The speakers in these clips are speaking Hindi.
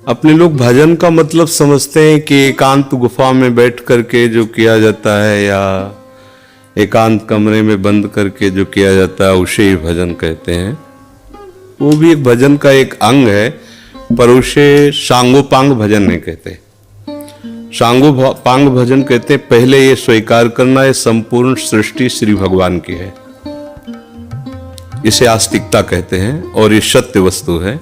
अपने लोग भजन का मतलब समझते हैं कि एकांत गुफा में बैठ करके जो किया जाता है या एकांत कमरे में बंद करके जो किया जाता है उसे ही भजन कहते हैं। वो भी एक भजन का एक अंग है, पर उसे सांगोपांग भजन नहीं कहते। सांगोपांग भजन कहते हैं पहले ये स्वीकार करना है संपूर्ण सृष्टि श्री भगवान की है, इसे आस्तिकता कहते हैं और ये सत्य वस्तु है।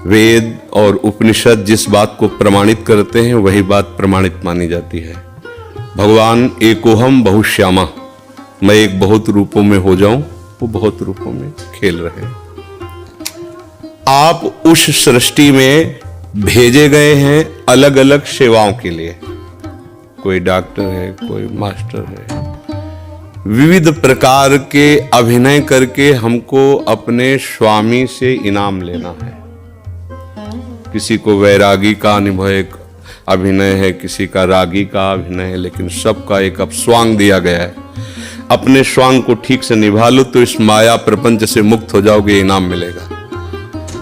वेद और उपनिषद जिस बात को प्रमाणित करते हैं वही बात प्रमाणित मानी जाती है। भगवान एकोहम बहुश्यामा, मैं एक बहुत रूपों में हो जाऊं, वो बहुत रूपों में खेल रहे हैं। आप उस सृष्टि में भेजे गए हैं अलग अलग सेवाओं के लिए। कोई डॉक्टर है, कोई मास्टर है, विविध प्रकार के अभिनय करके हमको अपने स्वामी से इनाम लेना है। किसी को वैरागी का अभिनय है, किसी का रागी का अभिनय है, लेकिन सबका एक अब स्वांग दिया गया है। अपने स्वांग को ठीक से निभा लो तो इस माया प्रपंच से मुक्त हो जाओगे, इनाम मिलेगा।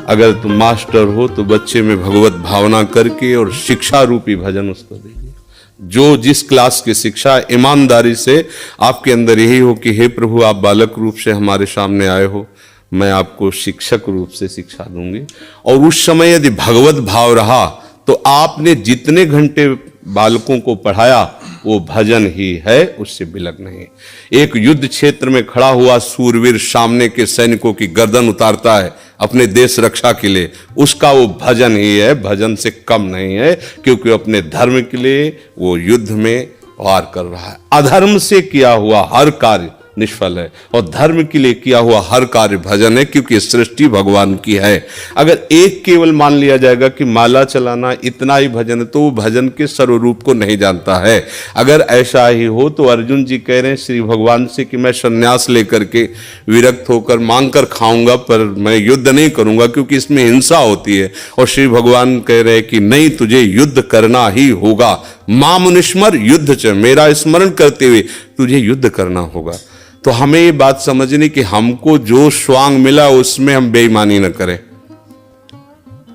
अगर तुम मास्टर हो तो बच्चे में भगवत भावना करके और शिक्षा रूपी भजन उसको दीजिए। जो जिस क्लास की शिक्षा, ईमानदारी से आपके अंदर यही हो कि हे प्रभु, आप बालक रूप से हमारे सामने आए हो, मैं आपको शिक्षक रूप से शिक्षा दूंगी। और उस समय यदि भगवत भाव रहा तो आपने जितने घंटे बालकों को पढ़ाया वो भजन ही है, उससे बिलक नहीं। एक युद्ध क्षेत्र में खड़ा हुआ सूरवीर सामने के सैनिकों की गर्दन उतारता है अपने देश रक्षा के लिए, उसका वो भजन ही है, भजन से कम नहीं है, क्योंकि अपने धर्म के लिए वो युद्ध में वार कर रहा है। अधर्म से किया हुआ हर कार्य निष्फल है और धर्म के लिए किया हुआ हर कार्य भजन है, क्योंकि सृष्टि भगवान की है। अगर एक केवल मान लिया जाएगा कि माला चलाना इतना ही भजन है तो वो भजन के सर्वरूप को नहीं जानता है। अगर ऐसा ही हो तो अर्जुन जी कह रहे हैं श्री भगवान से कि मैं संन्यास लेकर के विरक्त होकर मांग कर खाऊंगा, पर मैं युद्ध नहीं करूंगा क्योंकि इसमें हिंसा होती है। और श्री भगवान कह रहे हैं कि नहीं, तुझे युद्ध करना ही होगा। मामुनिस्मर युद्ध च, मेरा स्मरण करते हुए तुझे युद्ध करना होगा। तो हमें ये बात समझनी कि हमको जो स्वांग मिला उसमें हम बेईमानी न करें।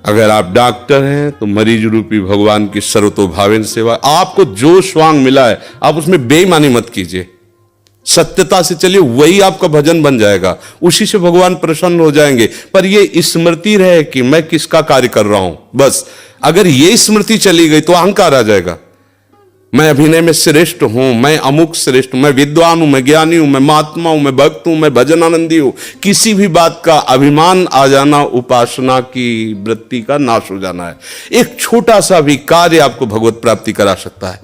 अगर आप डॉक्टर हैं तो मरीज रूपी भगवान की सर्वतोभावेन सेवा। आपको जो स्वांग मिला है आप उसमें बेईमानी मत कीजिए, सत्यता से चलिए, वही आपका भजन बन जाएगा, उसी से भगवान प्रसन्न हो जाएंगे। पर ये स्मृति रहे कि मैं किसका कार्य कर रहा हूं, बस अगर ये स्मृति चली गई तो अहंकार आ जाएगा। मैं अभिनय में श्रेष्ठ हूं, मैं अमुक श्रेष्ठ हूं, मैं विद्वान हूं, मैं ज्ञानी हूं, मैं महात्मा हूं, मैं भक्त हूं, मैं भजन आनंदी हूं। किसी भी बात का अभिमान आ जाना उपासना की वृत्ति का नाश हो जाना है। एक छोटा सा भी कार्य आपको भगवत प्राप्ति करा सकता है।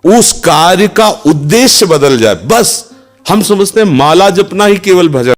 उस कार्य का उद्देश्य बदल जाए, बस हम समझते हैं माला जपना ही केवल भजन।